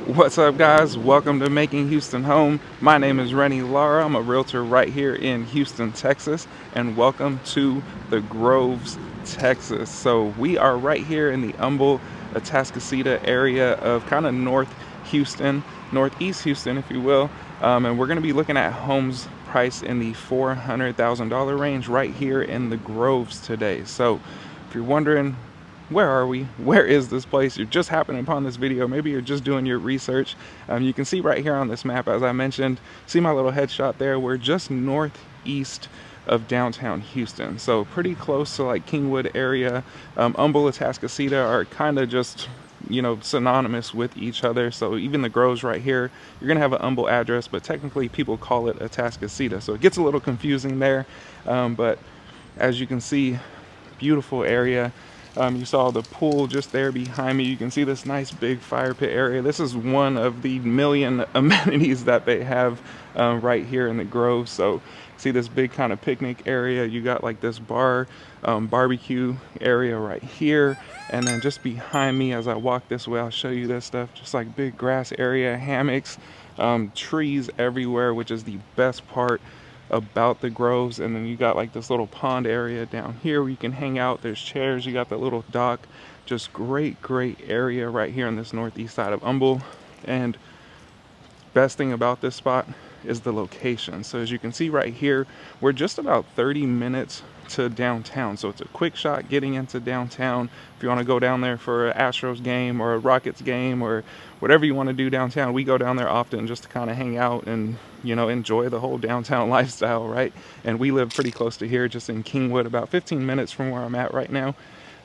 What's up, guys? Welcome to Making Houston Home. My name is Rene Lara. I'm a realtor right here in Houston, Texas, and welcome to the Groves, Texas. So we are right here in the Humble, Atascocita area of kind of North Houston, Northeast Houston, if you will. And we're going to be looking at homes priced in the $400,000 range right here in the Groves today. So if you're wondering, where are we? Where is this place? You're just happening upon this video. Maybe you're just doing your research. You can see right here on this map, as I mentioned, see my little headshot there. We're just northeast of downtown Houston. So pretty close to like Kingwood area. Humble and Atascocita are kind of just, synonymous with each other. So even the Groves right here, you're gonna have an Humble address, but technically people call it Atascocita. So it gets a little confusing there. But as you can see, beautiful area. You saw the pool just there behind me. You can see this nice big fire pit area. This is one of the million amenities that they have right here in the Grove. So see this big kind of picnic area. You got like this bar, barbecue area right here. And then just behind me, as I walk this way, I'll show you this stuff. Just like big grass area, hammocks, trees everywhere, which is the best part about the Groves. And then you got like this little pond area down here where you can hang out. There's chairs, you got the little dock. Just great area right here on this northeast side of Humble. And best thing about this spot is the location. So as you can see right here, we're just about 30 minutes to downtown. So it's a quick shot getting into downtown. If you want to go down there for an Astros game or a Rockets game or whatever you want to do downtown, we go down there often just to kind of hang out and enjoy the whole downtown lifestyle, right? And we live pretty close to here, just in Kingwood, about 15 minutes from where I'm at right now.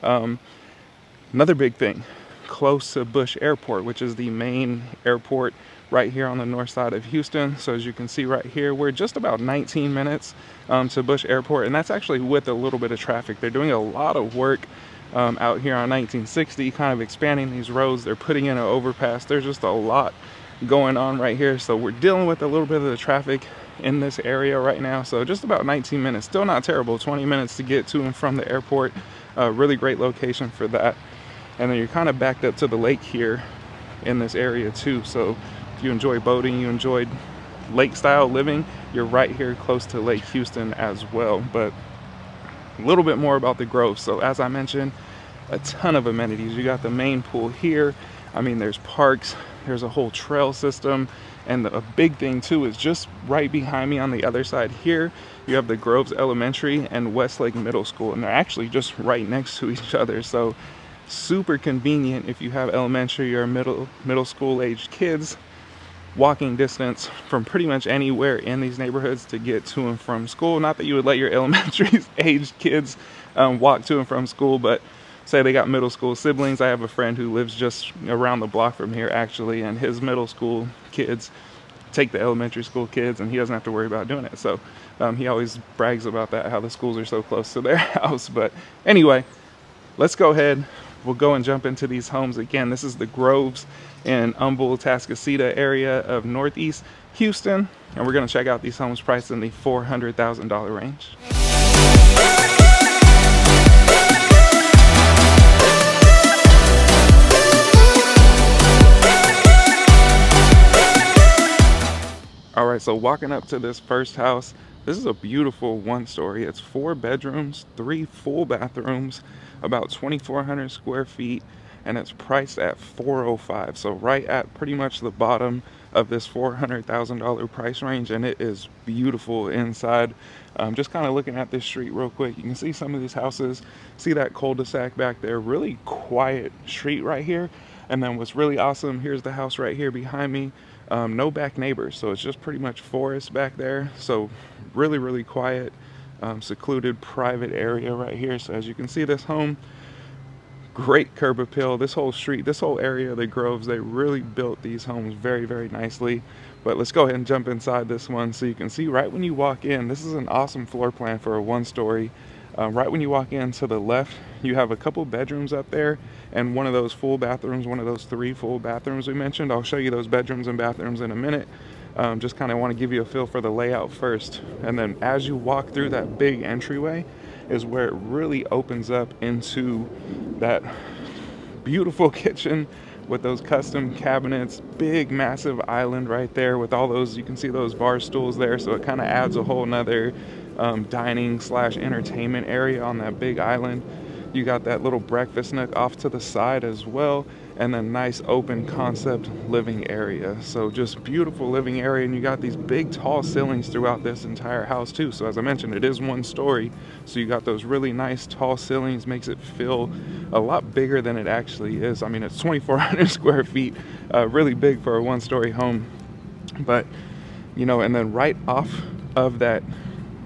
Another big thing, close to Bush Airport, which is the main airport right here on the north side of Houston. So as you can see right here, we're just about 19 minutes to Bush Airport, and that's actually with a little bit of traffic. They're doing a lot of work out here on 1960, kind of expanding these roads. They're putting in an overpass. There's just a lot going on right here. So we're dealing with a little bit of the traffic in this area right now. So just about 19 minutes, still not terrible. 20 minutes to get to and from the airport. Really great location for that. And then you're kind of backed up to the lake here in this area too. So if you enjoy boating, you enjoyed lake style living, you're right here close to Lake Houston as well. But a little bit more about the Grove. So as I mentioned, a ton of amenities. You got the main pool here. I mean, there's parks, there's a whole trail system. And a big thing too is just right behind me on the other side here, you have the Groves Elementary and Westlake Middle School, and they're actually just right next to each other. So super convenient if you have elementary or middle school aged kids. Walking distance from pretty much anywhere in these neighborhoods to get to and from school. Not that you would let your elementary aged kids walk to and from school, but say they got middle school siblings. I have a friend who lives just around the block from here actually, and his middle school kids take the elementary school kids and he doesn't have to worry about doing it. So he always brags about that, how the schools are so close to their house. But anyway, let's go ahead. We'll go and jump into these homes. Again, this is the Groves in Humble, Atascocita area of Northeast Houston. And we're going to check out these homes priced in the $400,000 range. All right, so walking up to this first house, this is a beautiful one-story. It's 4 bedrooms, 3 full bathrooms, about 2,400 square feet, and it's priced at $405. So right at pretty much the bottom of this $400,000 price range, and it is beautiful inside. Just kind of looking at this street real quick, you can see some of these houses. See that cul-de-sac back there? Really quiet street right here. And then what's really awesome, here's the house right here behind me. No back neighbors, so it's just pretty much forest back there. So really quiet, secluded, private area right here. So as you can see, this home, great curb appeal. This whole street, this whole area of the Groves, they really built these homes very nicely. But let's go ahead and jump inside this one so you can see right when you walk in. This is an awesome floor plan for a one-story. Right when you walk in to the left, you have a couple bedrooms up there and one of those full bathrooms, one of those 3 full bathrooms we mentioned. I'll show you those bedrooms and bathrooms in a minute. Just kind of want to give you a feel for the layout first. And then as you walk through that big entryway is where it really opens up into that beautiful kitchen with those custom cabinets, big massive island right there with all those, you can see those bar stools there, so it kind of adds a whole nother dining slash entertainment area on that big island. You got that little breakfast nook off to the side as well, and then nice open concept living area. So just beautiful living area, and you got these big tall ceilings throughout this entire house too. So as I mentioned, it is one story, so you got those really nice tall ceilings, makes it feel a lot bigger than it actually is. I mean, it's 2,400 square feet, really big for a one-story home. But and then right off of that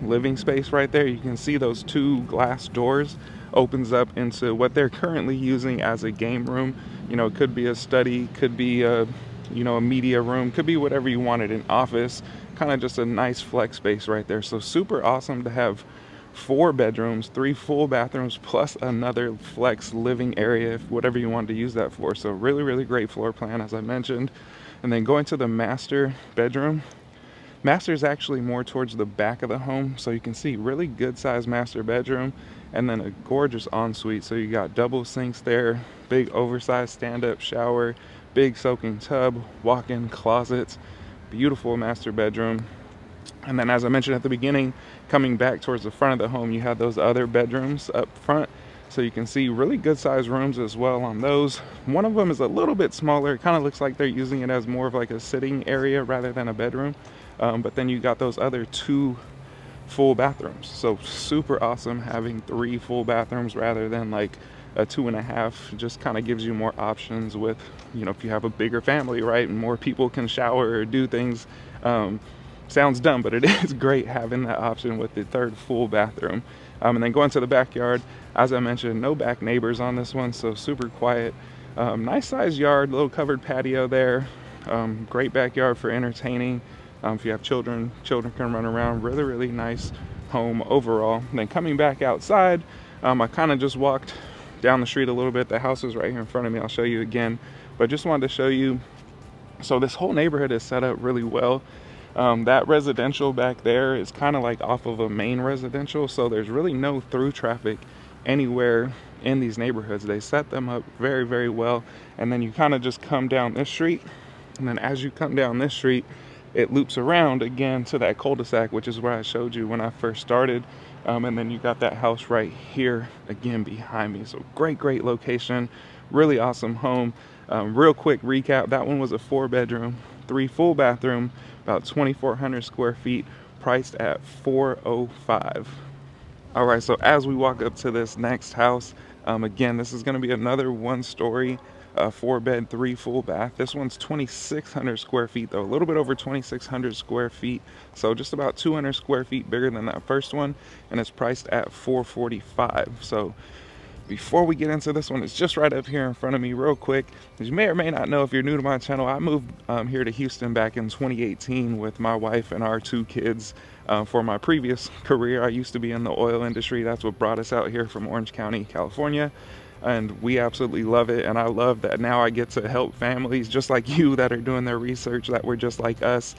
living space right there, you can see those two glass doors opens up into what they're currently using as a game room. It could be a study, could be a media room, could be whatever you wanted, an office, kind of just a nice flex space right there. So super awesome to have 4 bedrooms, 3 full bathrooms, plus another flex living area, whatever you wanted to use that for. So really, really great floor plan, as I mentioned. And then going to the master bedroom. Master is actually more towards the back of the home, so you can see really good sized master bedroom, and then a gorgeous ensuite. So you got double sinks there, big oversized stand-up shower, big soaking tub, walk-in closets, beautiful master bedroom. And then, as I mentioned at the beginning, coming back towards the front of the home, you have those other bedrooms up front. So you can see really good sized rooms as well on those. One of them is a little bit smaller. It kind of looks like they're using it as more of like a sitting area rather than a bedroom. But then you got those other 2 full bathrooms. So super awesome having 3 full bathrooms rather than like a 2.5. Just kind of gives you more options with, if you have a bigger family, right? And more people can shower or do things. Sounds dumb, but it is great having that option with the 3rd full bathroom. And then going to the backyard, as I mentioned, no back neighbors on this one, so super quiet. Nice sized yard, little covered patio there. Great backyard for entertaining. If you have children can run around. Really, really nice home overall. And then coming back outside, I kind of just walked down the street a little bit. The house is right here in front of me. I'll show you again, but just wanted to show you. So this whole neighborhood is set up really well. That residential back there is kind of like off of a main residential, so there's really no through traffic anywhere in these neighborhoods. They set them up very, very well. And then you kind of just come down this street, and then as you come down this street, it loops around again to that cul-de-sac, which is where I showed you when I first started. And then you got that house right here again behind me. So great location, really awesome home. Real quick recap, that one was a 4-bedroom, 3 full bathroom, about 2,400 square feet, priced at $405. All right, so as we walk up to this next house, again, this is going to be another 1-story, 4-bed, 3 full bath. This one's 2,600 square feet, though, a little bit over 2,600 square feet. So just about 200 square feet bigger than that first one, and it's priced at $445. So before we get into this one, it's just right up here in front of me real quick. As you may or may not know, if you're new to my channel, I moved here to Houston back in 2018 with my wife and our 2 kids. For my previous career, I used to be in the oil industry. That's what brought us out here from Orange County, California. And we absolutely love it. And I love that now I get to help families just like you that are doing their research, that were just like us,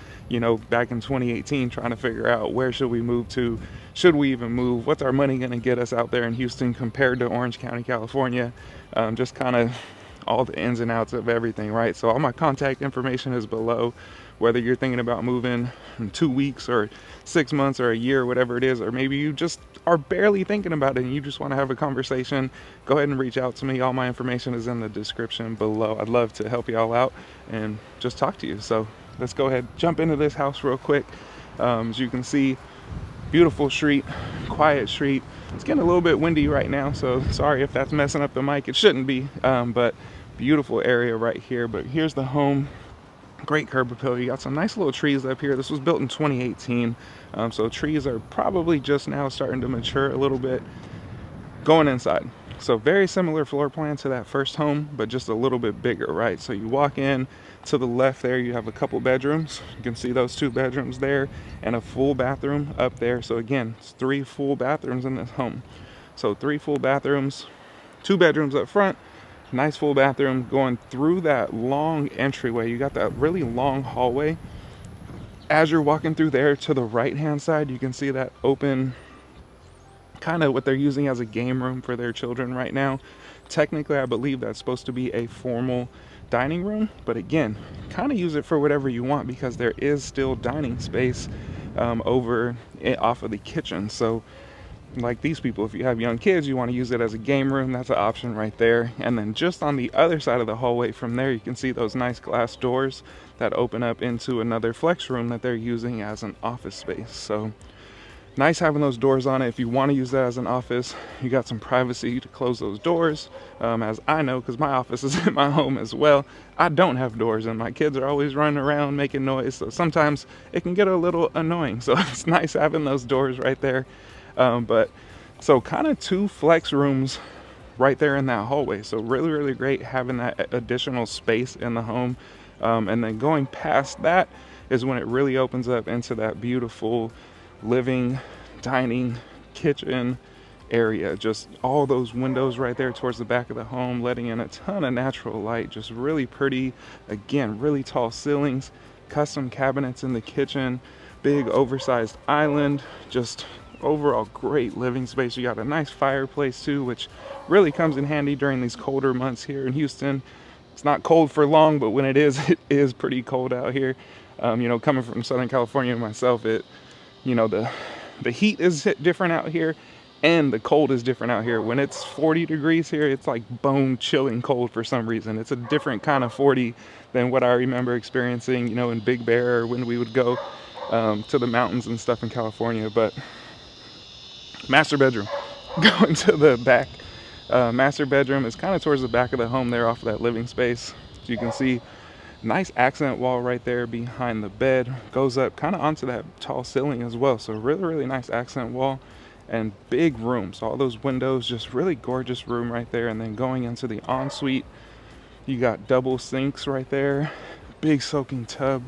back in 2018, trying to figure out where should we move to? Should we even move? What's our money going to get us out there in Houston compared to Orange County, California? Just kind of all the ins and outs of everything, right? So all my contact information is below. Whether you're thinking about moving in 2 weeks or 6 months or a year, whatever it is, or maybe you just are barely thinking about it and you just want to have a conversation, go ahead and reach out to me. All my information is in the description below. I'd love to help you all out and just talk to you. So let's go ahead, jump into this house real quick. As you can see, beautiful street, quiet street. It's getting a little bit windy right now, so sorry if that's messing up the mic. It shouldn't be, but beautiful area right here. But here's the home. Great curb appeal. You got some nice little trees up here. This was built in 2018, so trees are probably just now starting to mature a little bit. Going inside, so very similar floor plan to that first home, but just a little bit bigger, right? So you walk in, to the left there you have a couple bedrooms. You can see those 2 bedrooms there and a full bathroom up there. So again, it's 3 full bathrooms in this home. So 3 full bathrooms, 2 bedrooms up front, nice full bathroom. Going through that long entryway, you got that really long hallway. As you're walking through there, to the right hand side, you can see that open, kind of what they're using as a game room for their children right now. Technically, I believe that's supposed to be a formal dining room, but again, kind of use it for whatever you want because there is still dining space over off of the kitchen. So like these people, if you have young kids, you want to use it as a game room, that's an option right there. And then just on the other side of the hallway from there, you can see those nice glass doors that open up into another flex room that they're using as an office space. So nice having those doors on it. If you want to use that as an office, you got some privacy to close those doors. As I know, because my office is in my home as well, I don't have doors and my kids are always running around making noise. So sometimes it can get a little annoying. So it's nice having those doors right there. But so kind of two flex rooms right there in that hallway. So really, really great having that additional space in the home. And then going past that is when it really opens up into that beautiful living, dining, kitchen area. Just all those windows right there towards the back of the home, letting in a ton of natural light. Just really pretty. Again, really tall ceilings, custom cabinets in the kitchen, big oversized island, just overall great living space. You got a nice fireplace too, which really comes in handy during these colder months here in Houston. It's not cold for long, but when it is pretty cold out here. Coming from Southern California myself, the heat is different out here and the cold is different out here. When it's 40 degrees here, it's like bone chilling cold for some reason. It's a different kind of 40 than what I remember experiencing, in Big Bear, or when we would go to the mountains and stuff in California. But master bedroom, going to the back. Master bedroom is kind of towards the back of the home there off of that living space. So you can see nice accent wall right there behind the bed, goes up kind of onto that tall ceiling as well. So really, really nice accent wall and big room. So all those windows, just really gorgeous room right there. And then going into the ensuite, you got double sinks right there, big soaking tub,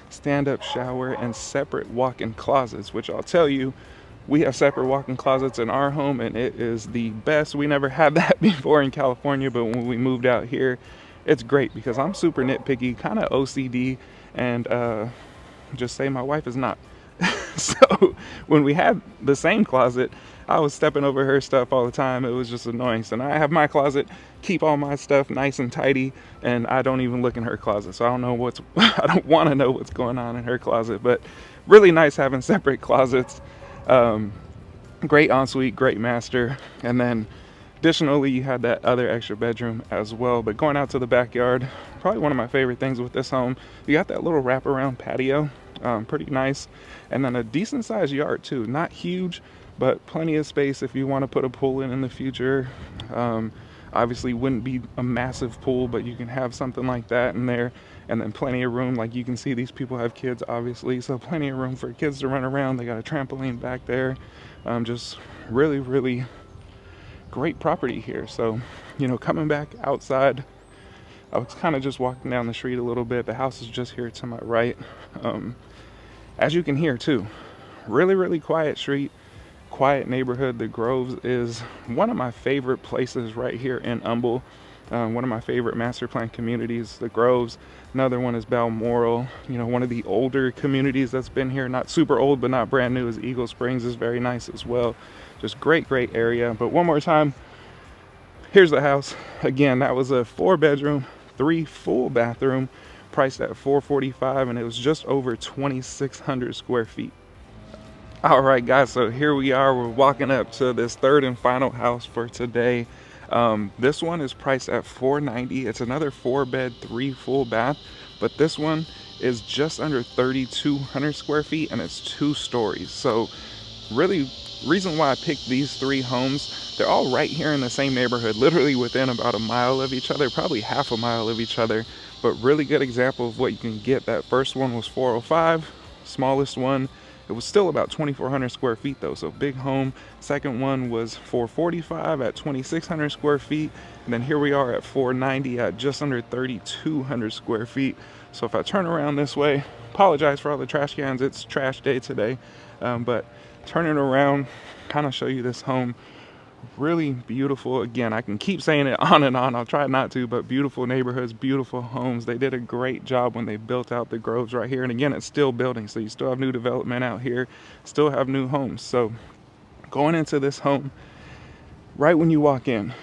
stand-up shower, and separate walk-in closets, which I'll tell you, we have separate walk-in closets in our home and it is the best. We never had that before in California, but when we moved out here, it's great because I'm super nitpicky, kind of OCD, and just say my wife is not. So when we had the same closet, I was stepping over her stuff all the time. It was just annoying. So now I have my closet, keep all my stuff nice and tidy, and I don't even look in her closet. So I don't want to know what's going on in her closet, but really nice having separate closets. Great ensuite, great master. And then additionally, you had that other extra bedroom as well. But going out to the backyard, probably one of my favorite things with this home, you got that little wraparound patio, pretty nice. And then a decent sized yard too, not huge, but plenty of space if you want to put a pool in the future. Obviously wouldn't be a massive pool, but you can have something like that in there. And then plenty of room, like you can see these people have kids obviously, so plenty of room for kids to run around. They got a trampoline back there. Just really, really great property here. So, coming back outside, I was kind of just walking down the street a little bit. The house is just here to my right. As you can hear too, really, really quiet street, quiet neighborhood. The Groves is one of my favorite places right here in Humble. One of my favorite master plan communities, the Groves. Another one is Balmoral. One of the older communities that's been here, not super old, but not brand new, is Eagle Springs, is very nice as well. Just great area. But one more time, here's the house. Again, that was a 4-bedroom, 3 full bathroom, priced at $445, and it was just over 2,600 square feet. All right, guys, so here we are. We're walking up to this third and final house for today. This one is priced at $490. It's another 4-bed, 3 full bath, but this one is just under 3,200 square feet and it's 2 stories. So really, reason why I picked these 3 homes, they're all right here in the same neighborhood, literally within about a mile of each other, probably half a mile of each other, but really good example of what you can get. That first one was $405, smallest one. It was still about 2,400 square feet though, so big home. Second one was $445 at 2,600 square feet. And then here we are at $490 at just under 3,200 square feet. So if I turn around this way, apologize for all the trash cans, it's trash day today. But turning around, kind of show you this home. Really beautiful. Again, I can keep saying it on and on. I'll try not to, but beautiful neighborhoods, beautiful homes. They did a great job when they built out the Groves right here. And again, it's still building, so you still have new development out here, still have new homes. So going into this home, right when you walk in,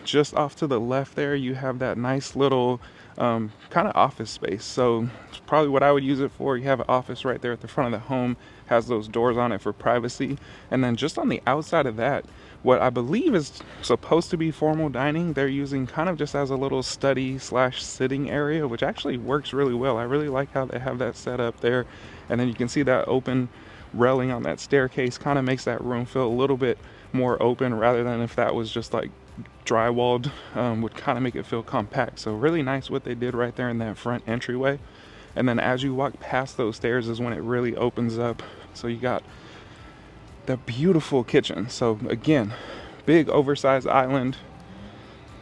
just off to the left there, you have that nice little kind of office space. So it's probably what I would use it for. You have an office right there at the front of the home, has those doors on it for privacy. And then just on the outside of that, what I believe is supposed to be formal dining, they're using kind of just as a little study slash sitting area, which actually works really well. I really like how they have that set up there. And then you can see that open railing on that staircase kind of makes that room feel a little bit more open, rather than if that was just like drywalled, would kind of make it feel compact. So really nice what they did right there in that front entryway. And then as you walk past those stairs is when it really opens up. So you got the beautiful kitchen. So again, big oversized island,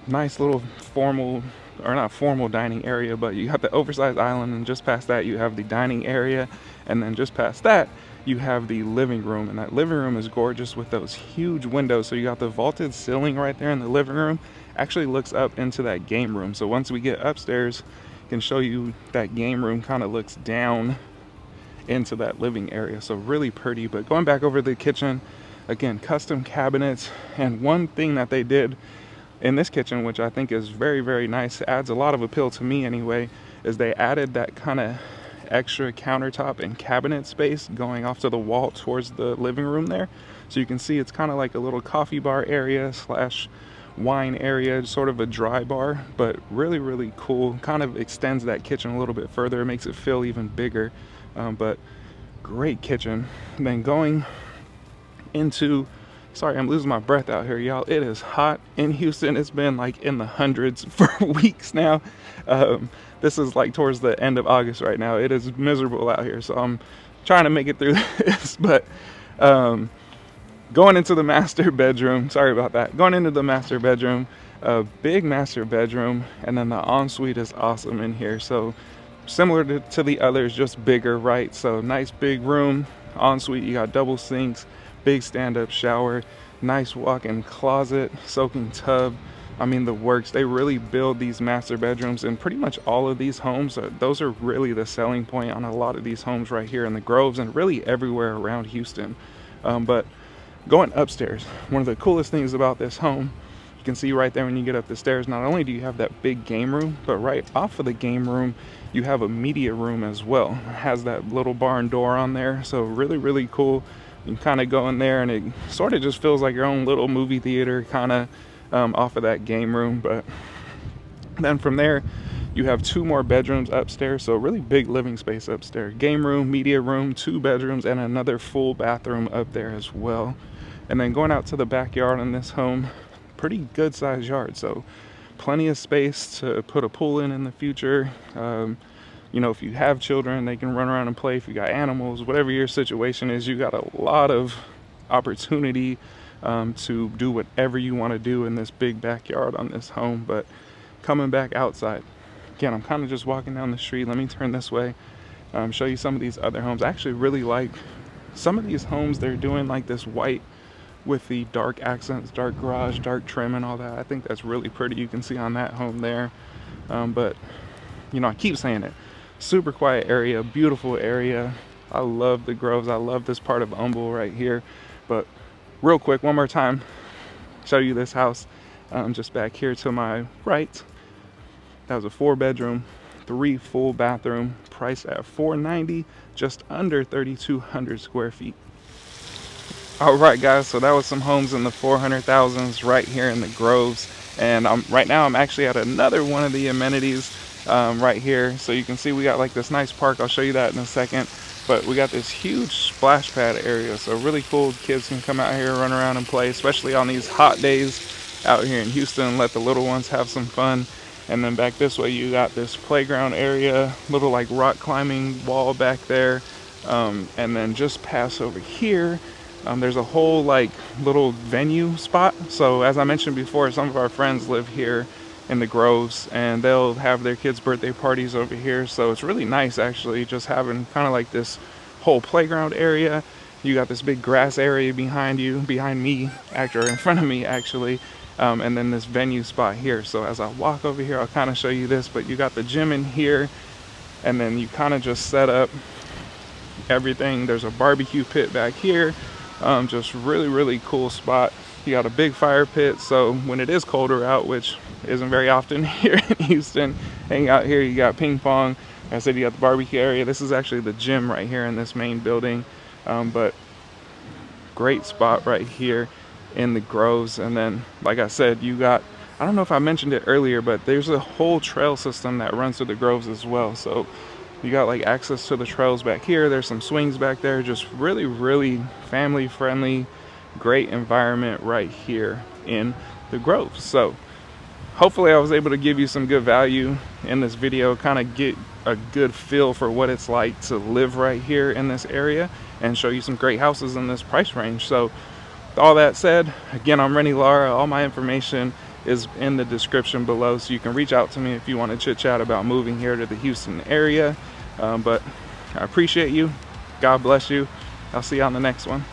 nice little formal, or not formal dining area, but you have the oversized island, and just past that you have the dining area, and then just past that you have the living room. And that living room is gorgeous with those huge windows. So you got the vaulted ceiling right there in the living room, actually looks up into that game room. So once we get upstairs, I can show you that game room kind of looks down into that living area. So really pretty. But going back over the kitchen, again, custom cabinets. And one thing that they did in this kitchen, which I think is very, very nice, adds a lot of appeal to me anyway, is they added that kind of extra countertop and cabinet space going off to the wall towards the living room there. So you can see it's kind of like a little coffee bar area slash wine area, sort of a dry bar, but really, really cool. Kind of extends that kitchen a little bit further. It makes it feel even bigger, but great kitchen. And then going into, sorry, I'm losing my breath out here, y'all. It is hot in Houston. It's been like in the hundreds for weeks now. This is like towards the end of August right now. It is miserable out here, so I'm trying to make it through this. But going into the master bedroom, sorry about that. Going into the master bedroom, a big master bedroom, and then the ensuite is awesome in here. So similar to the others, just bigger, right? So nice big room, ensuite. You got double sinks, big stand-up shower, nice walk-in closet, soaking tub. I mean, the works. They really build these master bedrooms in pretty much all of these homes. Those are really the selling point on a lot of these homes right here in the Groves, and really everywhere around Houston. But going upstairs, one of the coolest things about this home, you can see right there when you get up the stairs, not only do you have that big game room, but right off of the game room you have a media room as well. It has that little barn door on there, so really, really cool. You can kind of go in there and it sort of just feels like your own little movie theater kind of off of that game room. But then from there you have two more bedrooms upstairs, so really big living space upstairs. Game room, media room, 2 bedrooms, and another full bathroom up there as well. And then going out to the backyard in this home, pretty good sized yard, so plenty of space to put a pool in the future. You know, if you have children, they can run around and play. If you got animals, whatever your situation is, you got a lot of opportunity to do whatever you want to do in this big backyard on this home. But coming back outside, again, I'm kind of just walking down the street. Let me turn this way, show you some of these other homes. I actually really like some of these homes. They're doing like this white with the dark accents, dark garage, dark trim and all that. I think that's really pretty. You can see on that home there. But you know, I keep saying it, super quiet area, beautiful area. I love the Groves. I love this part of Humble right here. But real quick, one more time, show you this house just back here to my right. That was a 4-bedroom, 3 full bathroom, priced at $490, just under 3,200 square feet. All right, guys, so that was some homes in the 400,000s right here in the Groves. And right now I'm actually at another one of the amenities right here. So you can see we got like this nice park. I'll show you that in a second. But we got this huge splash pad area. So really cool. Kids can come out here, run around and play, especially on these hot days out here in Houston. Let the little ones have some fun. And then back this way, you got this playground area, little like rock climbing wall back there. And then just pass over here, there's a whole like little venue spot. So as I mentioned before, some of our friends live here in the Groves, and they'll have their kids' birthday parties over here. So it's really nice actually, just having kind of like this whole playground area. You got this big grass area behind you, behind me, actually, in front of me actually. And then this venue spot here. So as I walk over here, I'll kind of show you this, but you got the gym in here, and then you kind of just set up everything. There's a barbecue pit back here. Just really, really cool spot. You got a big fire pit, so when it is colder out, which isn't very often here in Houston. Hang out here, you got ping pong. Like I said, you got the barbecue area. This is actually the gym right here in this main building, but great spot right here in the groves. And then, like I said, you got, I don't know if I mentioned it earlier, but there's a whole trail system that runs through the groves as well. So you got like access to the trails back here. There's some swings back there. Just really family friendly, great environment right here in the groves. So hopefully I was able to give you some good value in this video, kind of get a good feel for what it's like to live right here in this area, and show you some great houses in this price range. So with all that said, again, I'm Rene Lara. All my information is in the description below, so you can reach out to me if you want to chit chat about moving here to the Houston area. But I appreciate you. God bless you. I'll see you on the next one.